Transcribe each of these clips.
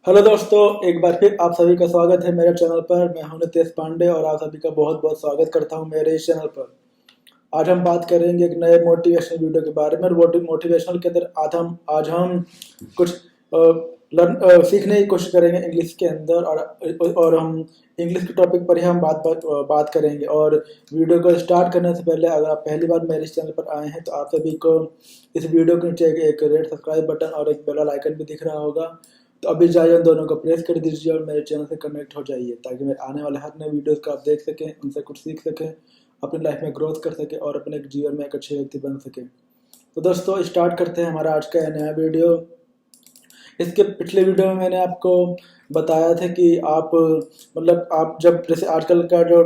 Hello दोस्तों, एक बार फिर आप सभी का स्वागत है मेरे चैनल पर। मैं हूं नितेश पांडे और आप सभी का बहुत बहुत स्वागत करता हूं मेरे इस चैनल पर। आज हम बात करेंगे एक नए मोटिवेशनल वीडियो के बारे में। और मोटिवेशनल के अंदर आज हम कुछ सीखने की कोशिश करेंगे इंग्लिश के अंदर। और हम इंग्लिश के टॉपिक पर ही हम बात करेंगे। और वीडियो को स्टार्ट करने से पहले अगर आप पहली बार मेरे इस चैनल पर आए हैं तो आप सभी को इस वीडियो के नीचे एक रेड सब्सक्राइब बटन और एक बेल आइकन भी दिख रहा होगा, तो अभी जाइए उन दोनों को प्रेस कर दीजिए और मेरे चैनल से कनेक्ट हो जाइए, ताकि मेरे आने वाले हर नए वीडियोस को आप देख सकें, उनसे कुछ सीख सकें, अपनी लाइफ में ग्रोथ कर सकें और अपने जीवन में एक अच्छे व्यक्ति बन सकें। तो दोस्तों, स्टार्ट करते हैं हमारा आज का नया वीडियो। इसके पिछले वीडियो में मैंने आपको बताया था कि आप जब जैसे आजकल का जो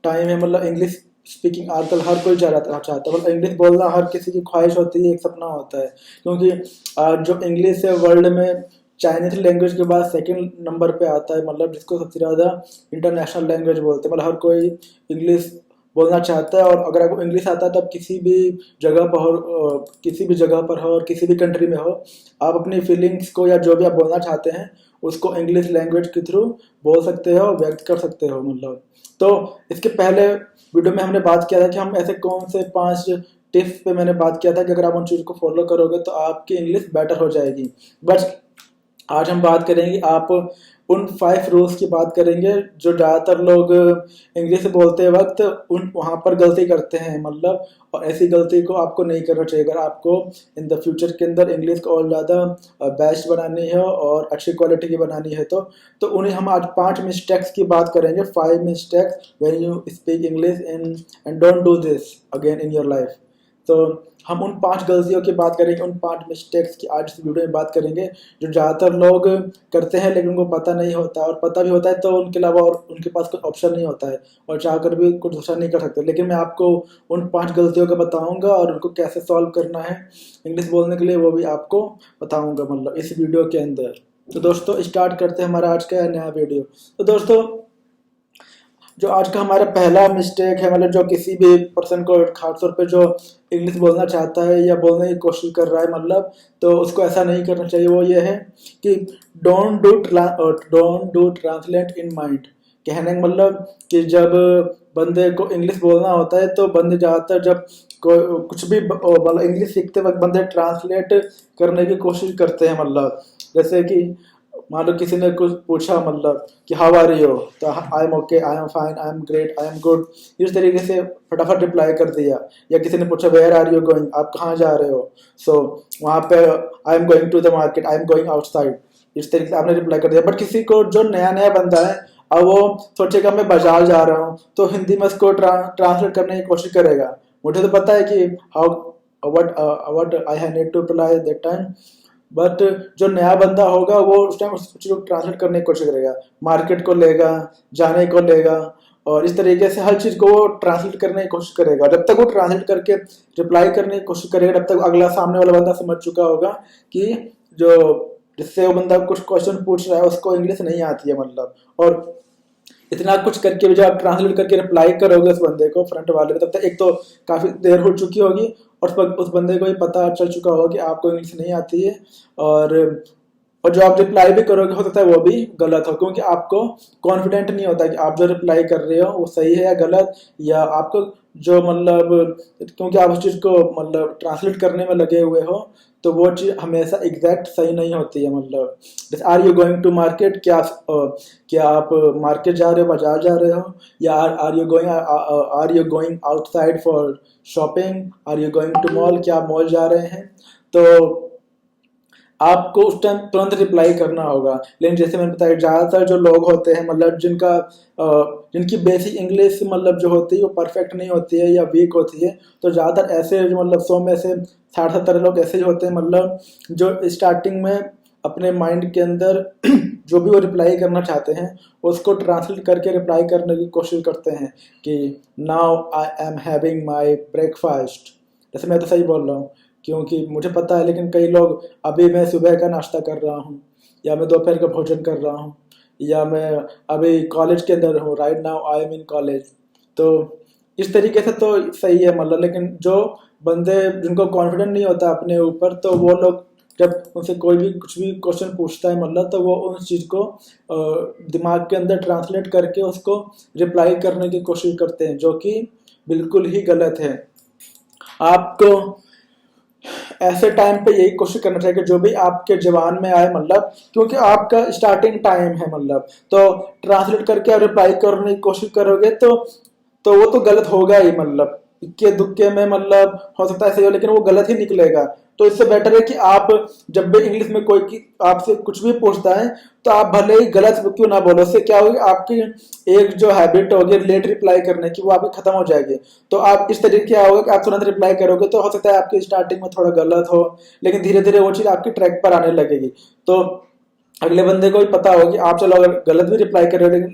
टाइम है, इंग्लिश स्पीकिंग आजकल हर कोई चाहता है। इंग्लिश बोलना हर किसी की ख्वाहिश होती है, एक सपना होता है। क्योंकि जो इंग्लिश है वर्ल्ड में चाइनीज लैंग्वेज के बाद सेकंड नंबर पे आता है, जिसको सबसे ज़्यादा इंटरनेशनल लैंग्वेज बोलते हैं। हर कोई इंग्लिश बोलना चाहता है। और अगर आपको इंग्लिश आता है तो आप किसी भी जगह पर हो और किसी भी कंट्री में हो, आप अपनी फीलिंग्स को या जो भी आप बोलना चाहते हैं उसको इंग्लिश लैंग्वेज के थ्रू बोल सकते हो, व्यक्त कर सकते हो। तो इसके पहले वीडियो में हमने बात किया था कि हम ऐसे कौन से 5 टिप्स पे मैंने बात किया था कि अगर आप उन चीज़ को फॉलो करोगे तो आपकी इंग्लिश बेटर हो जाएगी। बट आज हम बात करेंगे, आप उन 5 रूल्स की बात करेंगे जो ज़्यादातर लोग इंग्लिश बोलते वक्त उन वहाँ पर गलती करते हैं। और ऐसी गलती को आपको नहीं करना चाहिए। अगर आपको इन द फ्यूचर के अंदर इंग्लिश को और ज़्यादा बेस्ट बनानी है और अच्छी क्वालिटी की बनानी है तो उन्हें हम आज 5 मिस्टेक्स की बात करेंगे। 5 mistakes when you speak English in and don't do this again in your life. तो हम उन 5 गलतियों की बात करेंगे, उन 5 मिस्टेक्स की आज इस वीडियो में बात करेंगे जो ज़्यादातर लोग करते हैं लेकिन उनको पता नहीं होता, और पता भी होता है तो उनके अलावा और उनके पास कोई ऑप्शन नहीं होता है और चाहकर भी कुछ दूसरा नहीं कर सकते। लेकिन मैं आपको उन 5 गलतियों का बताऊंगा और उनको कैसे सॉल्व करना है इंग्लिश बोलने के लिए, वो भी आपको बताऊंगा इस वीडियो के अंदर। तो दोस्तों, स्टार्ट करते हैं हमारा आज का नया वीडियो। तो दोस्तों, जो आज का हमारा पहला मिस्टेक है, जो किसी भी पर्सन को खासतौर पे जो इंग्लिश बोलना चाहता है या बोलने की कोशिश कर रहा है, तो उसको ऐसा नहीं करना चाहिए। वो ये है कि don't do translate in mind. कहने का कि जब बंदे को इंग्लिश बोलना होता है तो बंदे ज़्यादातर जब कुछ भी इंग्लिश सीखते वक्त बंदे ट्रांसलेट करने की कोशिश करते हैं। जैसे कि मान लो किसी ने कुछ पूछा, कि हाउ आर यू, तो I am okay, I am fine, I am great, I am good, इस तरीके से फटाफट रिप्लाई कर दिया। या किसी ने पूछा वेयर आर यू गोइंग, आप कहाँ जा रहे हो, सो वहाँ पे I am going to the market, I am going outside, इस तरीके से आपने रिप्लाई कर दिया। बट किसी को जो नया नया बंदा है, अब वो सोचेगा मैं बाजार जा रहा हूँ, तो हिंदी में उसको ट्रांसलेट करने की कोशिश करेगा। मुझे तो पता है कि how what I have need to reply that time. But जो नया बंदा होगा वो उस टाइम उस चीज़ को ट्रांसलेट करने की कोशिश करेगा, मार्केट को लेगा, जाने को लेगा, और इस तरीके से हर चीज़ को वो ट्रांसलेट करने की कोशिश करेगा। जब तक वो ट्रांसलेट करके रिप्लाई करने की कोशिश करेगा, तब तक अगला सामने वाला बंदा समझ चुका होगा कि जो जिससे वो बंदा कुछ क्वेश्चन पूछ रहा है उसको इंग्लिश नहीं आती है। और इतना कुछ करके भी जब आप ट्रांसलेट करके रिप्लाई करोगे उस बंदे को, फ्रंट वाले को, तब तक एक तो काफ़ी देर हो चुकी होगी और उस बंदे को ये पता चल चुका होगा कि आपको इंग्लिश नहीं आती है। और जो आप रिप्लाई भी करोगे हो सकता है वो भी गलत हो, क्योंकि आपको कॉन्फिडेंट नहीं होता कि आप जो रिप्लाई कर रहे हो वो सही है या गलत, या आपको जो क्योंकि आप उस चीज़ को ट्रांसलेट करने में लगे हुए हो, तो वो चीज़ हमेशा एग्जैक्ट सही नहीं होती है। जैसे are you going to market, क्या आप मार्केट जा रहे हो, बाजार जा रहे हो, या are you going outside for shopping, are you going to mall, क्या आप मॉल जा रहे हैं। तो आपको उस टाइम तुरंत रिप्लाई करना होगा। लेकिन जैसे मैंने बताया, ज़्यादातर जो लोग होते हैं जिनकी बेसिक इंग्लिश जो होती है वो परफेक्ट नहीं होती है या वीक होती है, तो ज़्यादातर ऐसे जो 100 में से 60-70 लोग ऐसे ही होते हैं जो स्टार्टिंग में अपने माइंड के अंदर जो भी वो रिप्लाई करना चाहते हैं उसको ट्रांसलेट करके रिप्लाई करने की कोशिश करते हैं कि now I am having my breakfast. जैसे मैं तो सही बोल रहा हूँ क्योंकि मुझे पता है, लेकिन कई लोग अभी मैं सुबह का नाश्ता कर रहा हूँ, या मैं दोपहर का भोजन कर रहा हूँ, या मैं अभी कॉलेज के अंदर हूँ, right now I am in college. तो इस तरीके से तो सही है। लेकिन जो बंदे जिनको कॉन्फिडेंट नहीं होता अपने ऊपर, तो वो लोग जब उनसे कोई भी कुछ भी क्वेश्चन पूछता है मतलब, तो वो उस चीज़ को दिमाग के अंदर ट्रांसलेट करके उसको रिप्लाई करने की कोशिश करते हैं, जो कि बिल्कुल ही गलत है। आपको ऐसे टाइम पे यही कोशिश करना चाहिए कि जो भी आपके जवान में आए मतलब, क्योंकि आपका स्टार्टिंग टाइम है मतलब, तो ट्रांसलेट करके आप रिप्लाई करने की कोशिश करोगे तो वो तो गलत होगा ही मतलब, इक्के दुक्के में मतलब हो सकता है सही हो, लेकिन वो गलत ही निकलेगा। तो इससे बेटर है कि आप जब भी इंग्लिश में कोई की आपसे कुछ भी पूछता है, तो आप भले ही गलत क्यों ना बोलो, उससे क्या होगी, आपकी एक जो हैबिट होगी लेट रिप्लाई करने की, वो आपकी खत्म हो जाएगी। तो आप इस तरीके क्या होगा कि आप तुरंत रिप्लाई करोगे, तो हो सकता है आपकी स्टार्टिंग में थोड़ा गलत हो, लेकिन धीरे धीरे वो चीज़ आपकी ट्रैक पर आने लगेगी। तो अगले बंदे को भी पता होगा कि आप चलो अगर गलत भी रिप्लाई कर रहे हो,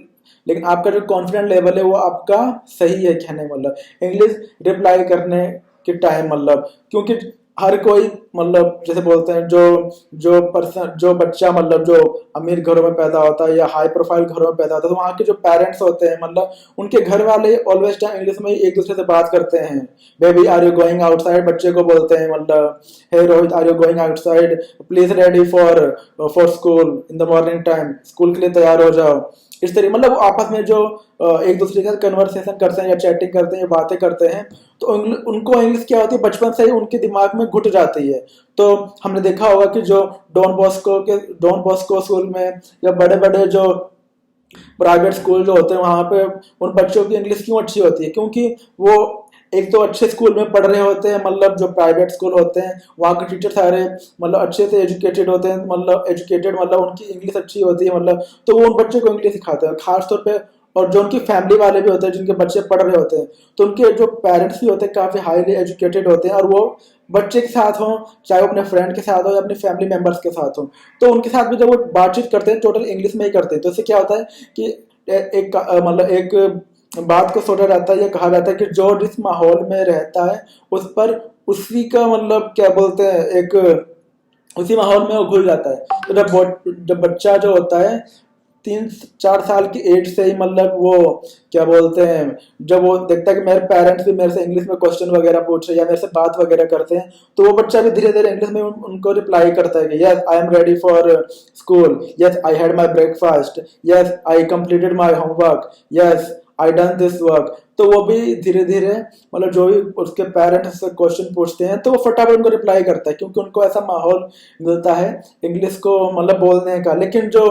लेकिन आपका जो कॉन्फिडेंट लेवल है वो आपका सही है कहने मतलब इंग्लिश रिप्लाई करने के टाइम मतलब, क्योंकि हर कोई मतलब जैसे बोलते हैं जो जो पर्सन जो बच्चा मतलब जो अमीर घरों में पैदा होता है या हाई प्रोफाइल घरों में पैदा होता है, तो वहाँ के जो पेरेंट्स होते हैं मतलब उनके घर वाले ऑलवेज टाइम इंग्लिश में एक दूसरे से बात करते हैं। Baby are you going outside, बच्चे को बोलते हैं मतलब, hey Rohit are you going outside, please ready for school in the morning time, school के लिए तैयार हो जाओ। इस तरीके मतलब आपस में जो एक दूसरे के साथ कन्वर्सेशन करते हैं या चैटिंग करते हैं या बातें करते हैं, तो उनको इंग्लिश क्या होती है बचपन से ही उनके दिमाग में घुट जाती है। तो हमने देखा होगा कि जो डॉन बॉस्को स्कूल में या बड़े बड़े जो प्राइवेट स्कूल जो होते हैं वहां पे उन बच्चों की इंग्लिश क्यों अच्छी होती है, क्योंकि वो एक तो अच्छे स्कूल में पढ़ रहे होते हैं मतलब जो प्राइवेट स्कूल होते हैं वहाँ के टीचर सारे मतलब अच्छे से एजुकेटेड होते हैं, मतलब एजुकेटेड मतलब उनकी इंग्लिश अच्छी होती है मतलब, तो वो उन बच्चों को इंग्लिश सिखाते हैं खास तौर पे। और जो उनकी फैमिली वाले भी होते हैं जिनके बच्चे पढ़ रहे होते हैं, तो उनके जो पेरेंट्स भी होते हैं काफी हाईली एजुकेटेड होते हैं, और वो बच्चे के साथ हों चाहे वो अपने फ्रेंड के साथ हो या अपने फैमिली मेंबर्स के साथ हो, तो उनके साथ भी जब वो बातचीत करते हैं टोटल इंग्लिश में ही करते हैं। तो इससे क्या होता है कि एक मतलब एक बात को सोचा जाता है या कहा जाता है कि जो जिस माहौल में रहता है उस पर उसी का मतलब क्या बोलते हैं एक उसी माहौल में वो घुल जाता है। तो जब बच्चा जो होता है 3-4 साल की एज से ही मतलब वो क्या बोलते हैं, जब वो देखता है कि मेरे पेरेंट्स भी मेरे से इंग्लिश में क्वेश्चन वगैरह पूछ रहे हैं या मेरे से बात वगैरह करते हैं, तो वो बच्चा भी धीरे धीरे इंग्लिश में उनको रिप्लाई करता है कि yes I am ready for school, yes I had my breakfast, yes I completed my homework, yes I done this work. तो वो भी धीरे धीरे मतलब जो भी उसके पेरेंट्स से क्वेश्चन पूछते हैं तो वो फटाफट उनको रिप्लाई करता है, क्योंकि उनको ऐसा माहौल मिलता है इंग्लिश को मतलब बोलने का। लेकिन जो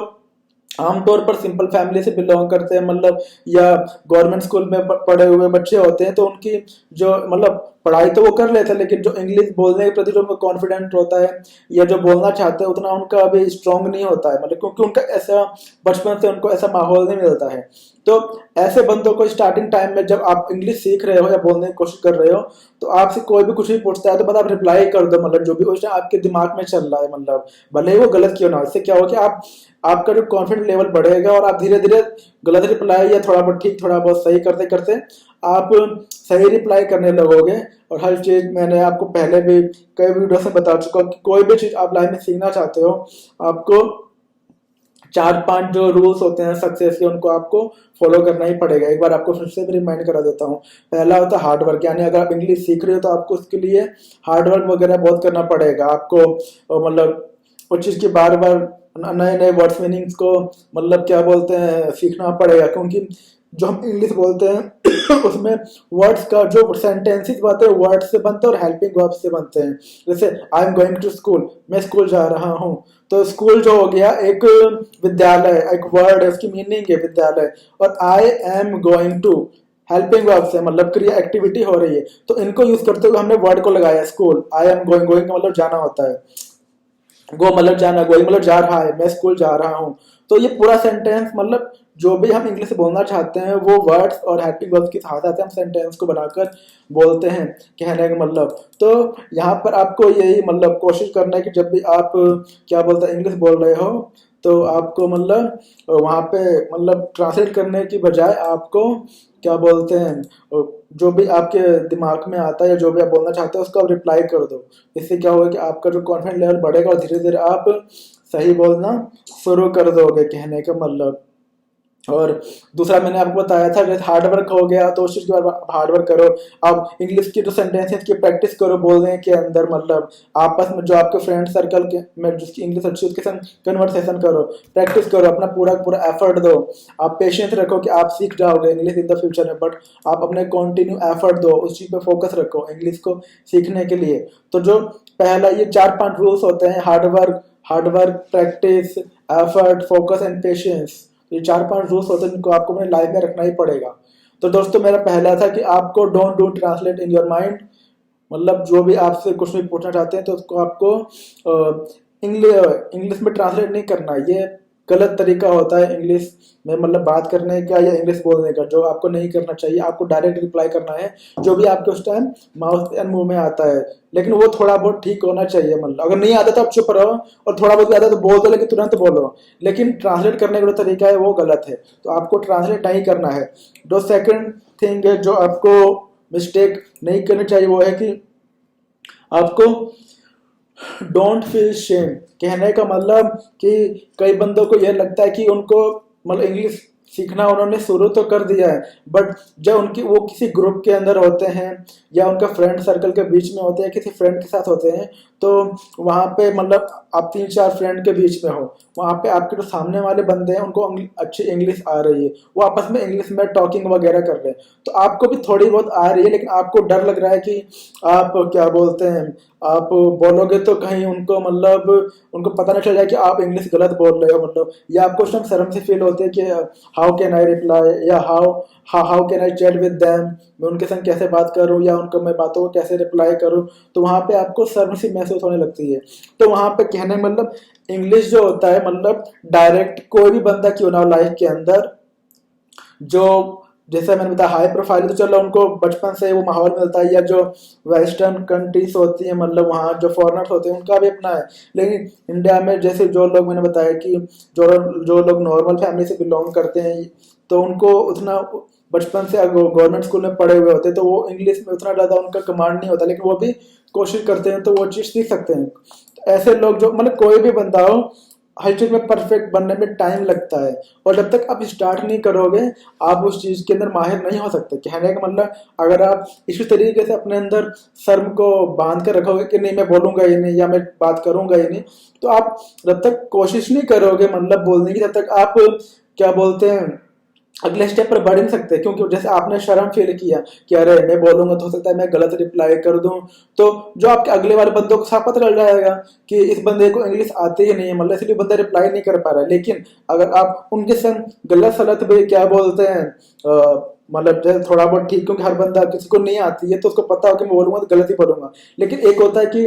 आमतौर पर सिंपल फैमिली से बिलोंग करते हैं मतलब या गवर्नमेंट स्कूल में पढ़े हुए बच्चे होते हैं, तो उनकी जो मतलब पढ़ाई तो वो कर लेते हैं, लेकिन जो इंग्लिश बोलने के प्रति जो उनका कॉन्फिडेंट होता है या जो बोलना चाहते हैं उतना उनका अभी स्ट्रांग नहीं होता है मतलब, क्योंकि उनका ऐसा बचपन से उनको ऐसा माहौल नहीं मिलता है। तो ऐसे बंदों को स्टार्टिंग टाइम में जब आप इंग्लिश सीख रहे हो या बोलने की कोशिश कर रहे हो, तो आपसे कोई भी कुछ भी पूछता है तो बस आप रिप्लाई कर दो मतलब जो भी उस टाइम आपके दिमाग में चल रहा है मतलब, भले ही वो गलत क्यों ना हो। इससे क्या हो कि आपका जो कॉन्फिडेंस लेवल बढ़ेगा और आप धीरे धीरे गलत रिप्लाई या थोड़ा बहुत ठीक थोड़ा बहुत सही करते करते आप सही रिप्लाई करने लगोगे। और हर चीज मैंने आपको पहले भी कई वीडियो में बता चुका हूँ कि कोई भी चीज आप लाइफ में सीखना चाहते हो, आपको 4-5 जो रूल्स होते हैं सक्सेस के उनको आपको फॉलो करना ही पड़ेगा। एक बार आपको फिर से भी रिमाइंड करा देता हूँ। पहला होता है हार्ड वर्क, यानी अगर आप इंग्लिश सीख रहे हो तो आपको उसके लिए हार्ड वर्क वगैरह बहुत करना पड़ेगा आपको, मतलब उस चीज की बार बार नए नए वर्ड्स मीनिंग्स को मतलब क्या बोलते हैं सीखना पड़ेगा, क्योंकि जो हम इंग्लिश बोलते हैं उसमें वर्ड्स का जो सेंटेंसेस बनते हैं वर्ड से बनते हैं और हेल्पिंग वर्ब से बनते हैं। जैसे I am going to school, मैं स्कूल जा रहा हूँ, तो स्कूल जो हो गया एक विद्यालय, एक वर्ड है उसकी मीनिंग है विद्यालय, और I am going to helping verb से मतलब क्रिया एक्टिविटी हो रही है, तो इनको यूज करते हुए हमने वर्ड को लगाया school. I am going, going का मतलब जाना होता है, गो मतलब जाना, गोइंग मतलब जा रहा है, मैं स्कूल जा रहा हूँ। तो ये पूरा सेंटेंस मतलब जो भी हम इंग्लिश में बोलना चाहते हैं वो वर्ड्स और हेल्पिंग वर्ब्स की सहायता से हम सेंटेंस को बनाकर बोलते हैं कहने का मतलब। तो यहाँ पर आपको यही मतलब कोशिश करना है कि जब भी आप क्या बोलते हैं इंग्लिश बोल रहे हो, तो आपको मतलब वहाँ पे मतलब ट्रांसलेट करने की बजाय आपको क्या बोलते हैं जो भी आपके दिमाग में आता है या जो भी आप बोलना चाहते हो उसको आप रिप्लाई कर दो। इससे क्या होगा कि आपका जो कॉन्फिडेंस लेवल बढ़ेगा और धीरे धीरे आप सही बोलना शुरू कर दोगे कहने का मतलब। और दूसरा मैंने आपको बताया था जैसे हार्ड वर्क हो गया, तो उस चीज़ के बाद आप हार्ड वर्क करो। आप इंग्लिश की जो सेंटेंस है इसकी प्रैक्टिस करो बोलने के अंदर, मतलब आपस में जो आपके फ्रेंड सर्कल के में जिसकी इंग्लिश अच्छी है उसके संग कन्वर्सेशन करो, प्रैक्टिस करो, अपना पूरा पूरा एफर्ट दो। आप पेशेंस रखो कि आप सीख जाओगे इंग्लिश इन द फ्यूचर में, बट आप अपने कंटिन्यू एफर्ट दो, उस चीज़ पे फोकस रखो इंग्लिश को सीखने के लिए। तो जो पहला ये 4-5 रूल्स होते हैं, hard work, practice, effort, focus and patience, ये 4-5 रूल्स होते हैं जिनको आपको अपने लाइफ में रखना ही पड़ेगा। तो दोस्तों मेरा पहला था कि आपको don't do translate in your mind, मतलब जो भी आपसे कुछ भी पूछना चाहते हैं तो उसको आपको इंग्लिश में ट्रांसलेट नहीं करना, ये गलत तरीका होता है इंग्लिश में मतलब बात करने का या इंग्लिश बोलने का, जो आपको नहीं करना चाहिए। आपको डायरेक्ट रिप्लाई करना है जो भी आपके उस टाइम माउथ एंड मुंह में आता है, लेकिन वो थोड़ा बहुत ठीक होना चाहिए। मतलब अगर नहीं आता तो आप चुप रहो, और थोड़ा बहुत भी आता तो बोल दो, लेकिन तुरंत बोलो। लेकिन ट्रांसलेट करने का जो तरीका है वो गलत है, तो आपको ट्रांसलेट नहीं करना है। जो सेकंड थिंग है जो आपको मिस्टेक नहीं करनी चाहिए वो है कि आपको डोंट फील शेम। कहने का मतलब कि कई बंदों को यह लगता है कि उनको मतलब इंग्लिश सीखना उन्होंने शुरू तो कर दिया है, बट जब उनकी वो किसी ग्रुप के अंदर होते हैं या उनका फ्रेंड सर्कल के बीच में होते हैं, किसी फ्रेंड के साथ होते हैं, तो वहाँ पे मतलब आप 3-4 फ्रेंड के बीच में हो, वहाँ पे आपके जो सामने वाले बंदे हैं उनको अच्छी इंग्लिश आ रही है, वो आपस में इंग्लिश में टॉकिंग वगैरह कर रहे हैं, तो आपको भी थोड़ी बहुत आ रही है, लेकिन आपको डर लग रहा है कि आप क्या बोलते हैं, आप बोलोगे तो कहीं उनको मतलब उनको पता ना चल जाए कि आप इंग्लिश गलत बोल रहे हो, मतलब या आपको उस टाइम शर्म से फील होती है कि हाउ कैन आई रिप्लाई, या how can I chat with them, मैं उनके संग कैसे बात करूं या उनको मैं बातों को कैसे रिप्लाई करूं, तो वहां पे आपको शर्म सी महसूस होने लगती है। तो वहां पे कहने मतलब इंग्लिश जो होता है मतलब डायरेक्ट कोई भी बंदा क्यों ना हो लाइफ के अंदर, जो जैसे मैंने बताया हाई प्रोफाइल, तो चलो उनको बचपन से वो माहौल मिलता है, या जो वेस्टर्न कंट्रीज होती है मतलब वहाँ जो फॉरेनर्स होते हैं उनका भी अपना है, लेकिन इंडिया में जैसे जो लोग मैंने बताया कि जो लोग नॉर्मल फैमिली से बिलोंग करते हैं, तो उनको उतना बचपन से गवर्नमेंट स्कूल में पढ़े हुए होते हैं, तो वो इंग्लिश में उतना ज़्यादा उनका कमांड नहीं होता, लेकिन वो भी कोशिश करते हैं तो वो चीज़ सीख सकते हैं। तो ऐसे लोग जो मतलब कोई भी बंदा हो, हर चीज में परफेक्ट बनने में टाइम लगता है, और जब तक आप स्टार्ट नहीं करोगे आप उस चीज के अंदर माहिर नहीं हो सकते। कहने का मतलब अगर आप इसी तरीके से अपने अंदर शर्म को बांध कर रखोगे कि नहीं मैं बोलूंगा ही नहीं या मैं बात करूंगा ही नहीं, तो आप जब तक कोशिश नहीं करोगे मतलब बोलने की, तब तक आप क्या बोलते हैं अगले स्टेप पर बढ़ नहीं सकते। क्योंकि जैसे आपने शर्म फील किया कि अरे मैं बोलूंगा तो हो सकता है मैं गलत रिप्लाई कर दूं, तो जो आपके अगले वाले बंदों को साफ पता चल जाएगा कि इस बंदे को इंग्लिश आती ही नहीं है, मतलब इसलिए बंदा रिप्लाई नहीं कर पा रहा है। लेकिन अगर आप उनके संग गलत सलत भी क्या बोलते हैं मतलब जैसे थोड़ा बहुत ठीक, क्योंकि हर बंदा किसी को नहीं आती है तो उसको पता हो कि मैं बोलूंगा तो गलत ही बोलूंगा, लेकिन एक होता है कि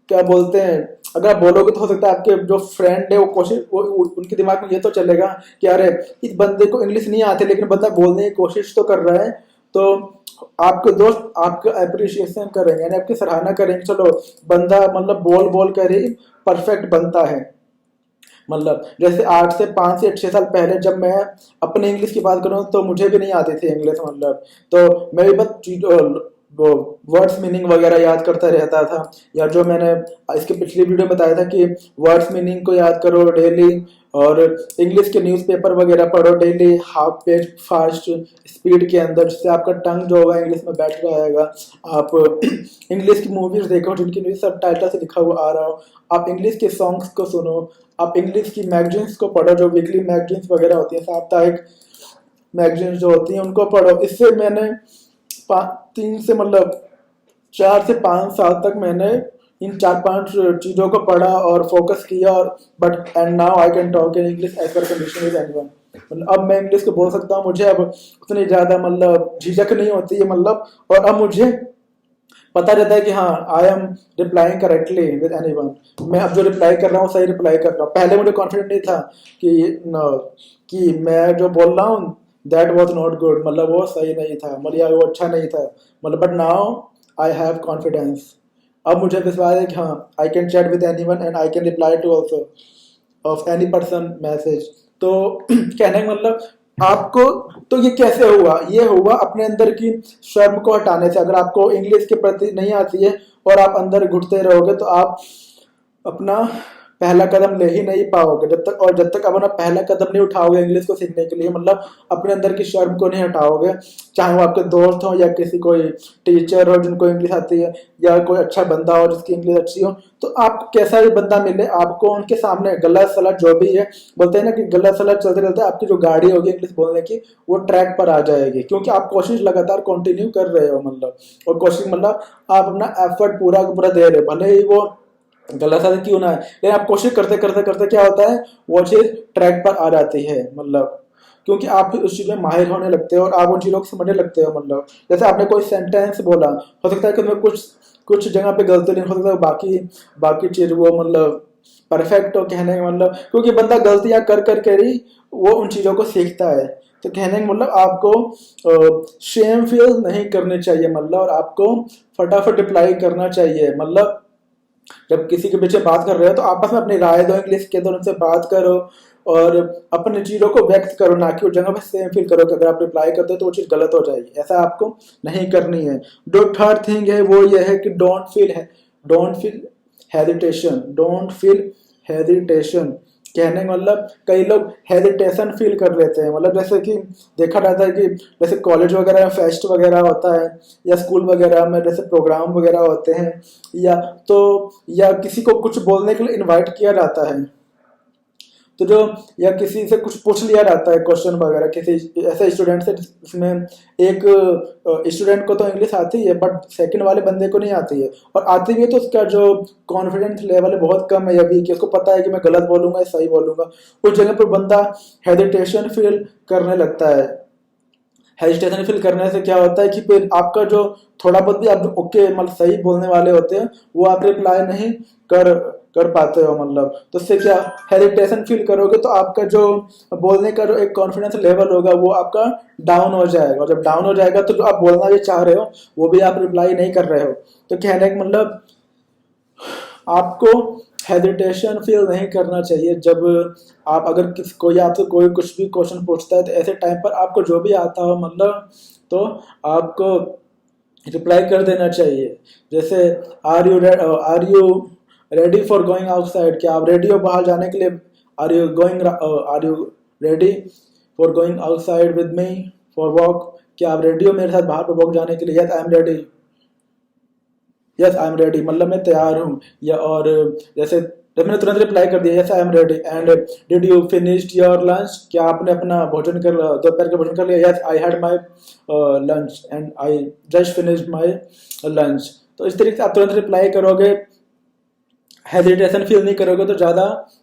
क्या बोलते हैं अगर आप बोलोगे तो हो सकता है आपके जो फ्रेंड है वो कोशिश उनके दिमाग में ये तो चलेगा कि अरे इस बंदे को इंग्लिश नहीं आती लेकिन बंदा बोलने की कोशिश तो कर रहा है, तो आपके दोस्त आपका अप्रिशिएशन करेंगे यानी आपकी सराहना करेंगे, चलो बंदा मतलब बोल बोल कर ही परफेक्ट बनता है। मतलब जैसे 8 से 5 से 6 साल पहले जब मैं अपने इंग्लिश की बात करूँ तो मुझे भी नहीं आती थी इंग्लिश, मतलब तो मैं भी बस वो वर्ड्स मीनिंग वगैरह याद करता रहता था, या जो मैंने इसके पिछली वीडियो में बताया था कि वर्ड्स मीनिंग को याद करो डेली, और इंग्लिश के न्यूज़पेपर वगैरह पढ़ो daily half page fast speed के अंदर, जिससे आपका टंग जो होगा इंग्लिश में बैठ रहेगा। आप इंग्लिश की मूवीज देखो जिनकी न्यूज़ सब टाइटल से लिखा हुआ आ रहा हो, आप इंग्लिश के सॉन्ग्स को सुनो, आप इंग्लिश की मैगजीन्स को पढ़ो, जो वीकली मैगजीन्स वगैरह होती हैं, साप्ताहिक मैगजीन्स जो होती हैं उनको पढ़ो। इससे मैंने 4 से 5 साल तक मैंने इन 4-5 चीज़ों को पढ़ा और फोकस किया, और but and now I can talk in English as per condition with anyone. मतलब अब मैं इंग्लिश को बोल सकता हूँ, मुझे अब उतनी ज़्यादा मतलब झिझक नहीं होती है, मतलब और अब मुझे पता रहता है कि हाँ I am replying correctly with anyone, मैं अब जो रिप्लाई कर रहा हूँ सही रिप्लाई कर रहा हूँ। पहले मुझे कॉन्फिडेंट नहीं था कि मैं जो बोल रहा हूँ दैट वॉज नॉट गुड, मतलब वो सही नहीं था, मतलब या वो अच्छा नहीं था, मतलब but now I have confidence. अब मुझे विश्वास है कि हाँ I can chat with anyone and I can reply to also of any person message. तो कहने का मतलब आपको तो ये कैसे हुआ, ये हुआ अपने अंदर की शर्म को हटाने से। अगर आपको इंग्लिश के प्रति नहीं आती है और आप अंदर घुटते रहोगे तो आप अपना पहला कदम ले ही नहीं पाओगे जब तक अपना पहला कदम नहीं उठाओगे इंग्लिश को सीखने के लिए, मतलब अपने अंदर की शर्म को नहीं हटाओगे, चाहे वो आपके दोस्त हो या किसी कोई टीचर हो जिनको इंग्लिश आती है, या कोई अच्छा बंदा हो जिसकी इंग्लिश अच्छी हो, तो आप कैसा भी बंदा मिले आपको उनके सामने गलत सलत जो भी है, बोलते हैं ना कि गलत सलत चलते चलते आपकी जो गाड़ी होगी इंग्लिश बोलने की वो ट्रैक पर आ जाएगी, क्योंकि आप कोशिश लगातार कंटिन्यू कर रहे हो, मतलब और कोशिश मतलब आप अपना एफर्ट पूरा पूरा दे रहे हो, भले ही वो गलत आदत क्यों ना है, लेकिन आप कोशिश करते करते करते क्या होता है वो चीज ट्रैक पर आ जाती है, मतलब क्योंकि आप उस चीज में माहिर होने लगते हो और आप उन चीजों को समझने लगते हो, मतलब जैसे आपने कोई सेंटेंस बोला, हो सकता है कि उसमें कुछ कुछ जगह पे गलती नहीं हो सकता है, बाकी बाकी चीज वो मतलब परफेक्ट हो कहने का मतलब, क्योंकि बंदा गलतियां कर कर कर ही वो उन चीजों को सीखता है। तो कहने का मतलब आपको शेम फील नहीं करनी चाहिए, मतलब और आपको फटाफट रिप्लाई करना चाहिए, मतलब जब किसी के पीछे बात कर रहे हो तो आपस में अपनी राय दो इंग्लिश के अंदर, उनसे बात करो और अपनी चीजों को व्यक्त करो, ना कि उस जगह पे सेम फील करो कि अगर आप रिप्लाई करते हो तो वो चीज गलत हो जाएगी, ऐसा आपको नहीं करनी है। जो थर्ड थिंग है वो ये है कि don't feel hesitation, don't feel hesitation कहने का मतलब कई लोग हेजिटेशन फील कर लेते हैं, मतलब जैसे कि देखा जाता है कि जैसे कॉलेज वगैरह में फेस्ट वगैरह होता है या स्कूल वगैरह में जैसे प्रोग्राम वगैरह होते हैं, या तो या किसी को कुछ बोलने के लिए इनवाइट किया जाता है, तो जो या किसी से कुछ पूछ लिया जाता है क्वेश्चन वगैरह किसी ऐसे स्टूडेंट से जिसमें एक स्टूडेंट को तो इंग्लिश आती है बट सेकंड वाले बंदे को नहीं आती है, और आती भी है तो उसका जो कॉन्फिडेंस लेवल है बहुत कम है, अभी कि उसको पता है कि मैं गलत बोलूंगा या सही बोलूंगा, उस जगह पर बंदा हेजिटेशन फील करने लगता है। हेजिटेशन फील करने से क्या होता है कि फिर आपका जो थोड़ा बहुत भी आप ओके मतलब सही बोलने वाले होते हैं वो आप रिप्लाई नहीं कर कर पाते हो, मतलब तो उससे क्या हेजिटेशन फील करोगे तो आपका जो बोलने का जो एक कॉन्फिडेंस लेवल होगा वो आपका डाउन हो जाएगा, और जब डाउन हो जाएगा तो जो आप बोलना भी चाह रहे हो वो भी आप रिप्लाई नहीं कर रहे हो। तो कहने का मतलब आपको हेजिटेशन फील नहीं करना चाहिए जब आप अगर कोई आपसे कोई कुछ भी क्वेश्चन पूछता है, तो ऐसे टाइम पर आपको जो भी आता हो मतलब तो आपको रिप्लाई कर देना चाहिए। जैसे are you ready for going outside, क्या आप रेडी हो बाहर जाने के लिए, are you ready for going outside with me for walk, क्या आप रेडी हो मेरे साथ बाहर पर वॉक जाने के लिए, yes I am ready, yes I am ready मतलब मैं तैयार हूँ, या और जैसे जब मैंने तुरंत रिप्लाई कर दिया yes I am ready, and did you finished your lunch, क्या आपने अपना भोजन कर दोपहर का भोजन कर लिया, yes I had my lunch and I just finished my lunch. तो इस तरीके से आप तुरंत रिप्लाई करोगे, हेजिटेशन फील नहीं करोगे तो ज़्यादा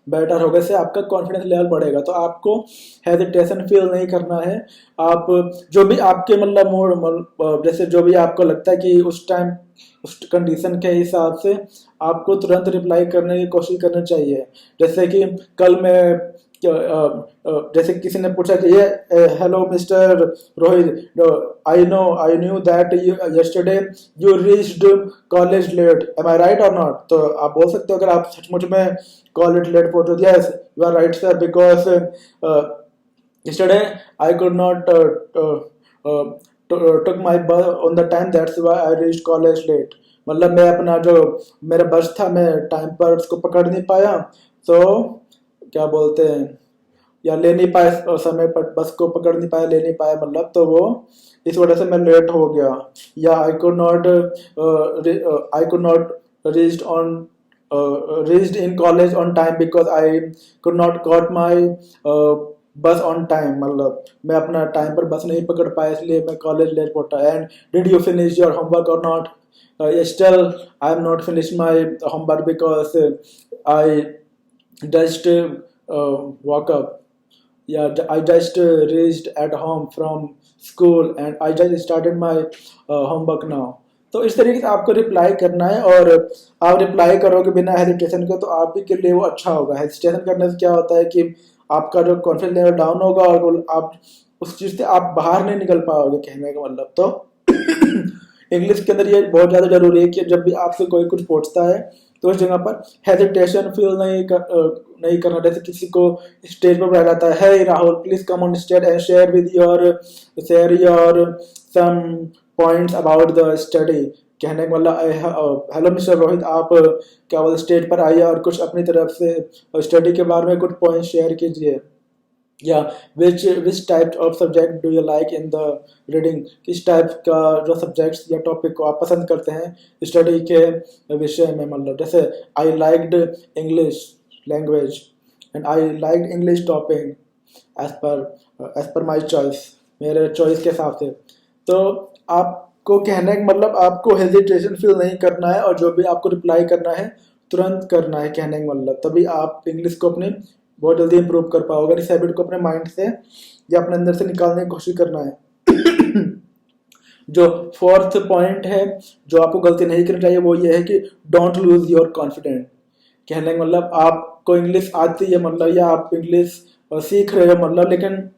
बेटर होगा, इससे आपका कॉन्फिडेंस लेवल बढ़ेगा। तो आपको हेजिटेशन फील नहीं करना है, आप जो भी आपके मतलब मूड जैसे जो भी आपको लगता है कि उस टाइम उस कंडीशन के हिसाब से आपको तुरंत रिप्लाई करने की कोशिश करनी चाहिए। जैसे कि कल मैं जैसे किसी ने पूछा कि ये hello mister Rohit, I knew that yesterday you reached college late, am I right और नॉट, तो आप बोल सकते हो अगर आप सचमुच में कॉलेज लेट पहुंचे, yes you are right sir because yesterday I could not took my bus on the time, that's why I reached college late, मतलब मैं अपना जो मेरा बस था मैं टाइम पर उसको पकड़ नहीं पाया, तो क्या बोलते हैं या ले नहीं पाया समय पर बस को पकड़ नहीं पाया ले नहीं पाया, मतलब तो वो इस वजह से मैं लेट हो गया, या आई could not reached on reached in college on time because I could not got my बस ऑन टाइम, मतलब मैं अपना टाइम पर बस नहीं पकड़ पाया इसलिए मैं कॉलेज लेट पहुंचा। And did you finish your homework और not, still I am not finish my homework because I just woke up, yeah I just reached at home from school and I just started my homework now। तो इस तरीके से आपको reply करना है, और आप रिप्लाई करोगे बिना हेजिटेशन के तो आप ही के लिए वो अच्छा होगा। हेजिटेशन करने से क्या होता है कि आपका जो कॉन्फिडेंस लेवल डाउन होगा और आप उस चीज से आप बाहर नहीं निकल पाओगे, कहने का मतलब। तो इंग्लिश के अंदर ये बहुत ज्यादा जरूरी है कि जब भी आपसे कोई कुछ पूछता है तो उस जगह पर हेजिटेशन फील नहीं करना। जैसे किसी को स्टेज पर बुलाया जाता है, hey Rahul please come on stage and share your some points about the study, कहने का मतलब हेलो मिस्टर रोहित, आप क्या बोलते स्टेज पर आइए और कुछ अपनी तरफ से स्टडी के बारे में कुछ पॉइंट शेयर कीजिए, या which type of subject do you like in the reading, किस टाइप का जो सब्जेक्ट्स या टॉपिक को आप पसंद करते हैं स्टडी के विषय में। मतलब जैसे I liked English language and I liked English topic as per my choice, मेरे चॉइस के हिसाब से। तो आपको कहने का मतलब आपको हेजिटेशन फील नहीं करना है और जो भी आपको रिप्लाई करना है तुरंत करना है, कहने का मतलब तभी आप इंग्लिश को अपनी बहुत जल्दी इंप्रूव कर पाओगे। इस हैबिट को अपने माइंड से या अपने अंदर से निकालने की कोशिश करना है। जो फोर्थ पॉइंट है जो आपको गलती नहीं करनी चाहिए वो ये है कि डोंट लूज योर कॉन्फिडेंस। कहने का मतलब आपको इंग्लिश आती है मतलब, या आप इंग्लिश सीख रहे हो मतलब, लेकिन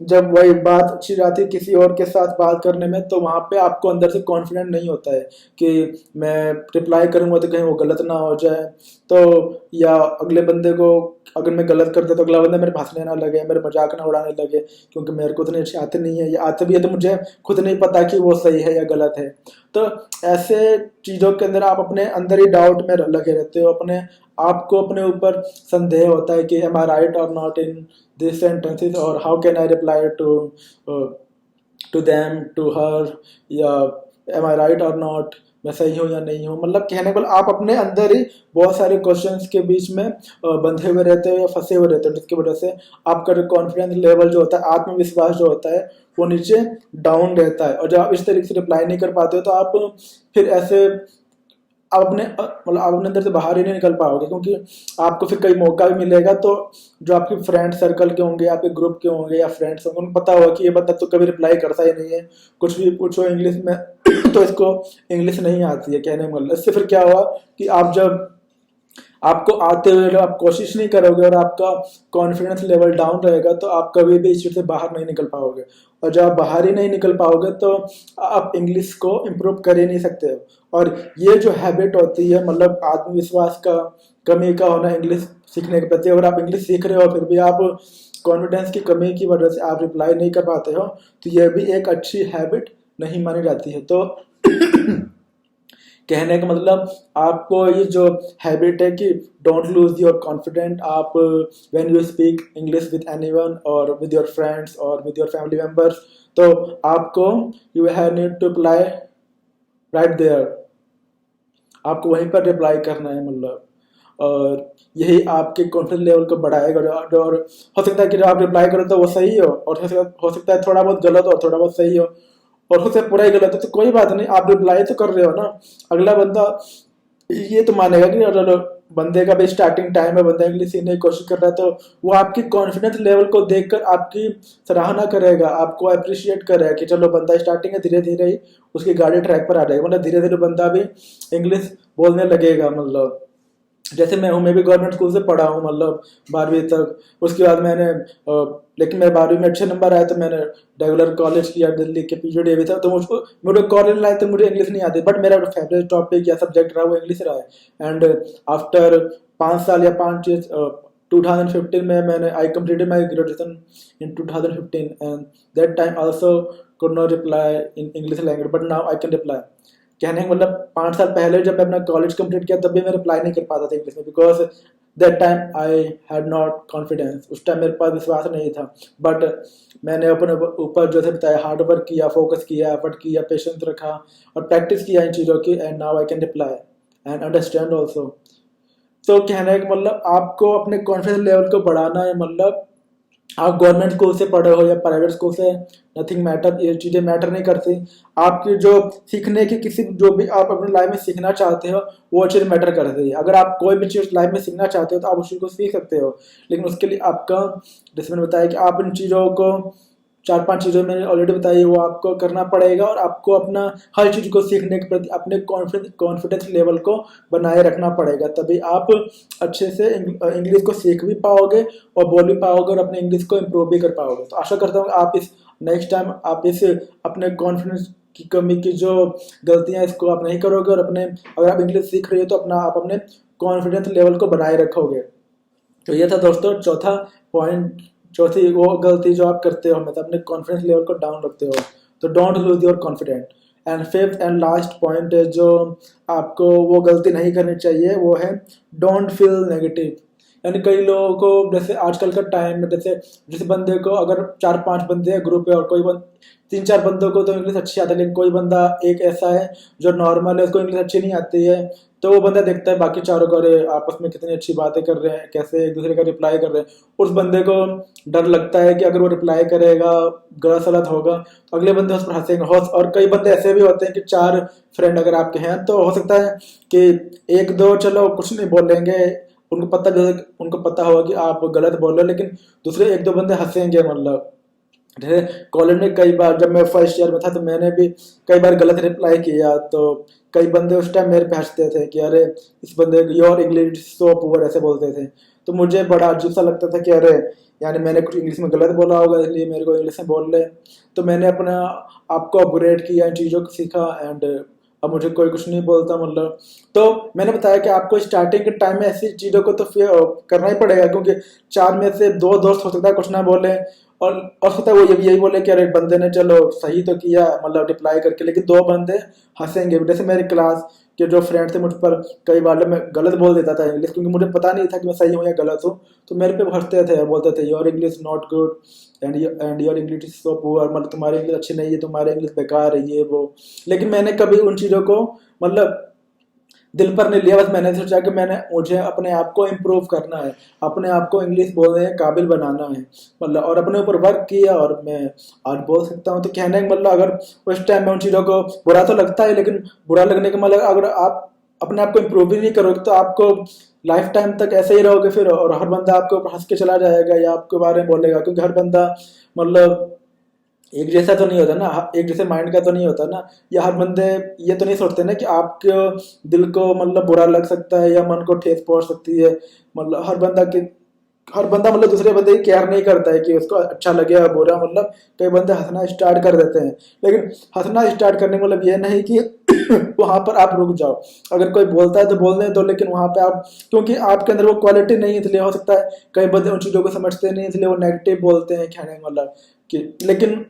जब वही बात अच्छी जाती है किसी और के साथ बात करने में तो वहाँ पे आपको अंदर से कॉन्फिडेंट नहीं होता है कि मैं रिप्लाई करूँगा तो कहीं वो गलत ना हो जाए, तो या अगले बंदे को अगर मैं गलत कर दे तो अगला बंदा मेरे हंसने ना लगे, मेरे मजाक ना उड़ाने लगे, क्योंकि मेरे को उतनी अच्छी आती नहीं है, या आती भी है तो मुझे खुद नहीं पता कि वो सही है या गलत है। तो ऐसे चीज़ों के अंदर आप अपने अंदर ही डाउट में लगे रहते हो, अपने आपको अपने ऊपर संदेह होता है कि एम आई राइट और नॉट इन दिस सेंटेंसेस, और how can I reply to them to her, या एम आई राइट और नॉट, मैं सही हूँ या नहीं हूँ। मतलब कहने को आप अपने अंदर ही बहुत सारे क्वेश्चंस के बीच में बंधे हुए रहते हो या फंसे हुए रहते हो, जिसकी वजह से आपका जो कॉन्फिडेंस लेवल जो होता है, आत्मविश्वास जो होता है वो नीचे डाउन रहता है। और जब आप इस तरीके से रिप्लाई नहीं कर पाते हो तो आप फिर ऐसे आप अपने मतलब आप अपने अंदर से बाहर ही नहीं निकल पाओगे, क्योंकि आपको फिर कई मौका भी मिलेगा तो जो आपके फ्रेंड सर्कल के होंगे, आपके ग्रुप के होंगे या फ्रेंड्स होंगे, उनको पता होगा कि ये बंदा तो कभी रिप्लाई करता ही नहीं है, कुछ भी पूछो इंग्लिश में तो इसको इंग्लिश नहीं आती है। कहने मतलब इससे फिर क्या हुआ कि आप जब आपको आते हुए जब आप कोशिश नहीं करोगे और आपका कॉन्फिडेंस लेवल डाउन रहेगा तो आप कभी भी इस चीज़ से बाहर नहीं निकल पाओगे, और जब आप बाहर ही नहीं निकल पाओगे तो आप इंग्लिश को इम्प्रूव कर ही नहीं सकते हो। और ये जो हैबिट होती है मतलब आत्मविश्वास का कमी का होना इंग्लिश सीखने के प्रति, अगर आप इंग्लिश सीख रहे हो फिर भी आप कॉन्फिडेंस की कमी की वजह से आप रिप्लाई नहीं कर पाते हो, तो यह भी एक अच्छी हैबिट नहीं मानी जाती है। तो कहने का मतलब आपको ये जो हैबिट है कि डोंट लूज योर कॉन्फिडेंट, आप when you speak English with anyone और विद योर फ्रेंड्स और विद योर फैमिली मेंबर्स, तो आपको you have need to reply right there, आपको वहीं पर रिप्लाई करना है मतलब, और यही आपके कॉन्फिडेंस लेवल को बढ़ाएगा। और हो सकता है कि जब आप रिप्लाई करो तो वो सही हो, और हो सकता है थोड़ा बहुत गलत हो और थोड़ा बहुत सही हो, और हो सकता है पूरा ही गलत हो, तो कोई बात नहीं, आप रिप्लाई तो कर रहे हो ना। अगला बंदा ये तो मानेगा कि चलो बंदे का भी स्टार्टिंग टाइम है, बंदा इंग्लिश सीखने की कोशिश कर रहा है, तो वो आपकी कॉन्फिडेंस लेवल को देखकर आपकी सराहना करेगा, आपको अप्रिशिएट करेगा कि चलो बंदा स्टार्टिंग है, धीरे धीरे ही उसकी गाड़ी ट्रैक पर आ जाएगी, मतलब धीरे धीरे बंदा भी इंग्लिश बोलने लगेगा। मतलब जैसे मैं भी गवर्नमेंट स्कूल से पढ़ा हूँ मतलब 12वीं तक, उसके बाद मैंने लेकिन मेरे 12वीं में अच्छे नंबर आए तो मैंने रेगुलर कॉलेज किया, दिल्ली के पीजीडी था, तो मुझको मेरे कॉलेज लाइफ तक मुझे इंग्लिश नहीं आती, बट मेरा फेवरेट टॉपिक या सब्जेक्ट रहा वो इंग्लिश रहा है। एंड आफ्टर 5 साल या 5 ईयर्स 2015 में मैंने I completed my graduation in 2015 and that time also could not reply in English language, but now I can reply। कहने का मतलब 5 साल पहले जब मैं अपना कॉलेज कंप्लीट किया तब भी मैं रिप्लाई नहीं कर पाता था इंग्लिश में, because that time I had not confidence, उस टाइम मेरे पास विश्वास नहीं था। बट मैंने अपने ऊपर जो है बताया हार्ड वर्क किया, फोकस किया, एफर्ट किया, पेशेंस रखा और प्रैक्टिस किया इन चीज़ों की, and now I can reply and understand also. तो कहने का मतलब आपको अपने कॉन्फिडेंस लेवल को बढ़ाना है, मतलब आप गवर्नमेंट स्कूल से पढ़े हो या प्राइवेट स्कूल से, नथिंग मैटर, ये चीज़ें मैटर नहीं करती। आपकी जो सीखने की किसी जो भी आप अपनी लाइफ में सीखना चाहते हो वो चीज़ मैटर करती है। अगर आप कोई भी चीज़ लाइफ में सीखना चाहते हो तो आप उस चीज़ को सीख सकते हो, लेकिन उसके लिए आपका, जैसे मैंने बताया कि आप इन चीज़ों को 4-5 चीज़ों मैंने ऑलरेडी बताई वो आपको करना पड़ेगा, और आपको अपना हर चीज़ को सीखने के प्रति अपने कॉन्फिडेंस लेवल को बनाए रखना पड़ेगा, तभी आप अच्छे से इंग्लिश को सीख भी पाओगे और बोल भी पाओगे और अपने इंग्लिश को इम्प्रूव भी कर पाओगे। तो आशा करता हूँ आप इस नेक्स्ट टाइम आप इस अपने कॉन्फिडेंस की कमी की जो गलतियाँ इसको आप नहीं करोगे, और अपने अगर आप इंग्लिश सीख रहे हो तो आप अपने कॉन्फिडेंस लेवल को बनाए रखोगे। तो ये था दोस्तों चौथा पॉइंट, चौथी वो गलती जो आप करते हो, मतलब अपने कॉन्फिडेंस लेवल को डाउन रखते हो। तो don't lose your confident and fifth and last point है जो आपको वो गलती नहीं करनी चाहिए, वो है डोंट फील नेगेटिव। यानी कई लोगों को जैसे आजकल का टाइम में जैसे जिस बंदे को अगर 4-5 बंदे हैं ग्रुप है और 3-4 बंदों को तो इंग्लिश अच्छी आती है, लेकिन कोई बंदा एक ऐसा है जो नॉर्मल है, उसको इंग्लिश अच्छी नहीं आती है, तो वो बंदा देखता है बाकी चारों को, अरे आपस में कितनी अच्छी बातें कर रहे हैं, कैसे एक दूसरे का रिप्लाई कर रहे हैं। उस बंदे को डर लगता है कि अगर वो रिप्लाई करेगा गलत सलत होगा तो अगले बंदे उस पर हंसेंगे। और कई बंदे ऐसे भी होते हैं कि 4 फ्रेंड अगर आपके हैं तो हो सकता है कि 1-2 चलो कुछ नहीं बोलेंगे, उनको पता होगा कि आप गलत बोल रहे हो, लेकिन दूसरे 1-2 बंदे हंसेंगे। मतलब जैसे कॉलेज में कई बार जब मैं फर्स्ट ईयर में था तो मैंने भी कई बार गलत रिप्लाई किया, तो कई बंदे उस टाइम मेरे पे हंसते थे कि अरे इस बंदे योर इंग्लिश सो पुअर ऐसे बोलते थे। तो मुझे बड़ा अजीब सा लगता था कि अरे यानी मैंने कुछ इंग्लिश में गलत बोला होगा इसलिए मेरे को इंग्लिश में बोल रहे। तो मैंने अपना आपको अपग्रेड किया, इन चीज़ों को सीखा, एंड अब मुझे कोई कुछ नहीं बोलता। मतलब तो मैंने बताया कि आपको स्टार्टिंग के टाइम में ऐसी चीज़ों को तो फिर करना ही पड़ेगा, क्योंकि 4 में से 2 दोस्त हो सकता है कुछ ना बोले, और सकता है वो यही बोले कि अरे बंदे ने चलो सही तो किया मतलब रिप्लाई करके, लेकिन 2 बंदे हंसेंगे। जैसे मेरे क्लास के जो फ्रेंड थे मुझ पर कई बार मैं गलत बोल देता था इंग्लिश, क्योंकि मुझे पता नहीं था कि मैं सही हूँ या गलत हूँ, तो मेरे पे हंसते थे और बोलते थे your English not good and your English is so poor, मतलब तुम्हारी इंग्लिश अच्छी नहीं है, तुम्हारी इंग्लिश बेकार है, ये वो। लेकिन मैंने कभी उन चीज़ों को मतलब दिल पर नहीं लिया। बस मैंने सोचा कि मुझे अपने आप को इम्प्रूव करना है, अपने आप को इंग्लिश बोलने के काबिल बनाना है, मतलब और अपने ऊपर वर्क किया और मैं आज बोल सकता हूँ। तो कहने का मतलब अगर उस टाइम में उन चीज़ों को बुरा तो लगता है, लेकिन बुरा लगने का मतलब अगर आप अपने आप को इम्प्रूव भी नहीं करोगे तो आपको लाइफ टाइम तक ऐसे ही रहोगे फिर, और हर बंदा आपके ऊपर हंस के चला जाएगा या आपके बारे में बोलेगा, क्योंकि हर बंदा मतलब एक जैसा तो नहीं होता ना, एक जैसे माइंड का तो नहीं होता ना, या हर बंदे ये तो नहीं सोचते ना कि आपके दिल को मतलब बुरा लग सकता है या मन को ठेस पहुंच सकती है। मतलब हर बंदा मतलब दूसरे बंदे की केयर नहीं करता है कि उसको अच्छा लगे या बुरा। मतलब कई बंदे हंसना स्टार्ट कर देते हैं, लेकिन हंसना स्टार्ट करने का मतलब ये नहीं कि वहां पर आप रुक जाओ। अगर कोई बोलता है तो बोलने दो, लेकिन वहां पे आप, क्योंकि आपके अंदर वो क्वालिटी नहीं है, इसलिए हो सकता है कई बंदे उन चीजों को समझते नहीं, इसलिए वो नेगेटिव बोलते हैं कहने का मतलब कि। लेकिन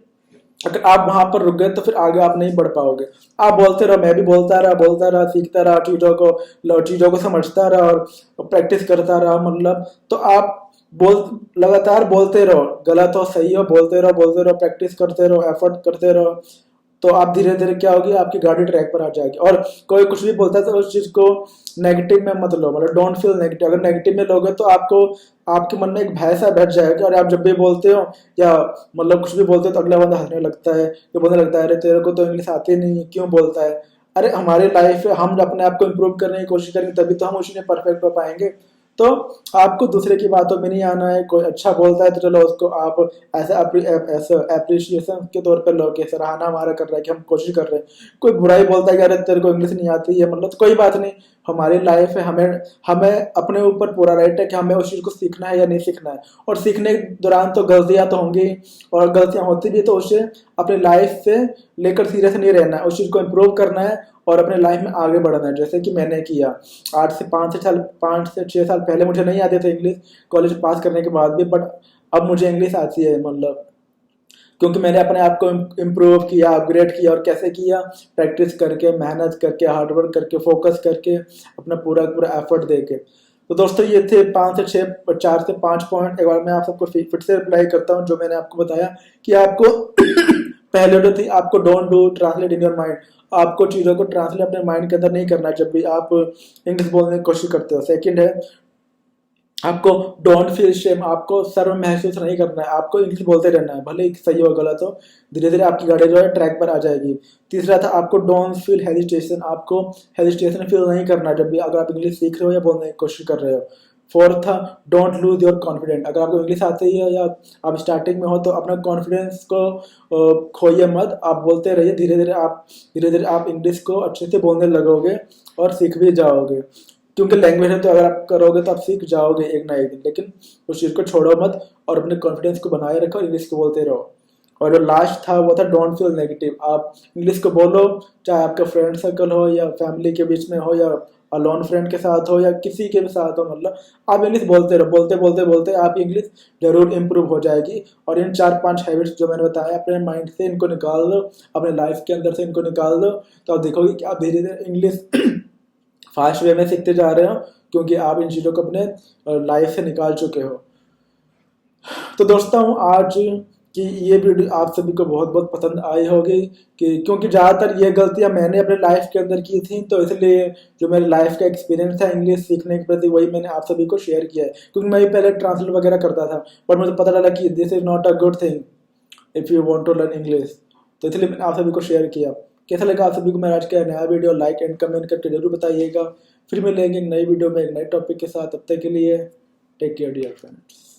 अगर आप वहां पर रुक गए तो फिर आगे आप नहीं बढ़ पाओगे। आप बोलते रहो, मैं भी बोलता रहा सीखता रहा, चीजों को समझता रहा और प्रैक्टिस करता रहा। मतलब तो आप बोल लगातार बोलते रहो, गलत हो सही हो बोलते रहो, प्रैक्टिस करते रहो, एफर्ट करते रहो, तो आप धीरे धीरे क्या होगी, आपकी गाड़ी ट्रैक पर आ जाएगी। और कोई कुछ भी बोलता है तो उस चीज को नेगेटिव में मत लो, मतलब डोंट फील नेगेटिव। अगर नेगेटिव में लोगे तो आपको आपके मन में एक भय सा बैठ जाएगा, और आप जब भी बोलते हो या मतलब कुछ भी बोलते हो तो अगला बंदा हंसने लगता है, ये बोलने लगता है अरे तेरे को तो इंग्लिश आती नहीं, क्यों बोलता है। अरे हमारी लाइफ है, हम अपने आप को इम्प्रूव करने की कोशिश करेंगे तभी तो हम उसी में परफेक्ट हो पाएंगे। तो आपको दूसरे की बातों में नहीं आना है। कोई अच्छा बोलता है तो चलो उसको आप ऐसे अप्रिशिएशन के तौर पर लो कि सराहना हमारा कर रहा है कि हम कोशिश कर रहे हैं। कोई बुराई बोलता है कि अरे तेरे को इंग्लिश नहीं आती है, मतलब तो कोई बात नहीं, हमारी लाइफ है, हमें हमें अपने ऊपर पूरा राइट है कि हमें उस चीज़ को सीखना है या नहीं सीखना है। और सीखने के दौरान तो गलतियां तो होंगी, और गलतियां होती भी तो उसे अपनी लाइफ से लेकर सीरियस नहीं रहना है, उस चीज़ को इम्प्रूव करना है और अपने लाइफ में आगे बढ़ना है, जैसे कि मैंने किया। आज से 5 से 6 साल पहले मुझे नहीं आते थे इंग्लिश, कॉलेज पास करने के बाद भी, बट अब मुझे इंग्लिश आती है। मतलब क्योंकि मैंने अपने आप को इम्प्रूव किया, अपग्रेड किया, और कैसे किया, प्रैक्टिस करके, मेहनत करके, हार्डवर्क करके, फोकस करके, अपना पूरा पूरा एफर्ट दे के। तो दोस्तों ये थे 4 से 5 पॉइंट। एक बार मैं आप सबको फिर से रिप्लाई करता हूँ जो मैंने आपको बताया कि आपको पहले जो थी, आपको don't do translate in your mind. आपको चीज़ों को ट्रांसलेट अपने माइंड के अंदर नहीं करना जब भी आप इंग्लिश बोलने की कोशिश करते हो। सेकंड है, आपको डोंट फील शेम, आपको शर्म महसूस नहीं करना है, आपको इंग्लिश बोलते रहना है, भले ही सही हो गलत हो, धीरे धीरे आपकी गाड़ी जो है ट्रैक पर आ जाएगी। तीसरा था, आपको डोंट फील हेजिटेशन, आपको हेजिटेशन फील नहीं करना जब भी अगर आप इंग्लिश सीख रहे हो या बोलने की कोशिश कर रहे हो। फोर्थ था, डोंट लूज योर कॉन्फिडेंस, अगर आपको इंग्लिश आती है या आप स्टार्टिंग में हो तो अपना कॉन्फिडेंस को खोइए मत, आप बोलते रहिए, धीरे धीरे आप इंग्लिश को अच्छे से बोलने लगोगे और सीख भी जाओगे। क्योंकि लैंग्वेज है तो अगर आप करोगे तो आप सीख जाओगे एक ना एक दिन, लेकिन उस चीज़ को छोड़ो मत और अपने कॉन्फिडेंस को बनाए रखो, इंग्लिश को बोलते रहो। और जो लास्ट था वो था डोंट फील नेगेटिव, आप इंग्लिश को बोलो, चाहे आपका फ्रेंड सर्कल हो या फैमिली के बीच में हो या अलोन फ्रेंड के साथ हो या किसी के भी साथ हो, मतलब आप इंग्लिश बोलते रहो, बोलते बोलते बोलते आप इंग्लिश जरूर इम्प्रूव हो जाएगी। और इन 4-5 हैबिट्स जो मैंने बताया अपने माइंड से इनको निकाल दो, अपने लाइफ के अंदर से इनको निकाल दो, तो आप देखोगे कि आप धीरे धीरे इंग्लिश फास्ट वे में सीखते जा रहे हो, क्योंकि आप इन चीज़ों को अपने लाइफ से निकाल चुके हो। तो दोस्तों आज कि ये वीडियो आप सभी को बहुत बहुत पसंद आई होगी, कि क्योंकि ज़्यादातर ये गलतियां मैंने अपने लाइफ के अंदर की थी, तो इसलिए जो मेरे लाइफ का एक्सपीरियंस था इंग्लिश सीखने के प्रति वही मैंने आप सभी को शेयर किया है। क्योंकि मैं भी पहले ट्रांसलेट वगैरह करता था, पर मुझे पता चला कि this is not a good thing if you want to learn English, तो इसलिए मैंने आप सभी को शेयर किया। कैसा लगा आप सभी को मेरा आज का नया वीडियो? लाइक एंड कमेंट करके जरूर बताइएगा। फिर मिलेंगे नई वीडियो में एक नए टॉपिक के साथ, तब तक के लिए टेक केयर डियर फ्रेंड्स।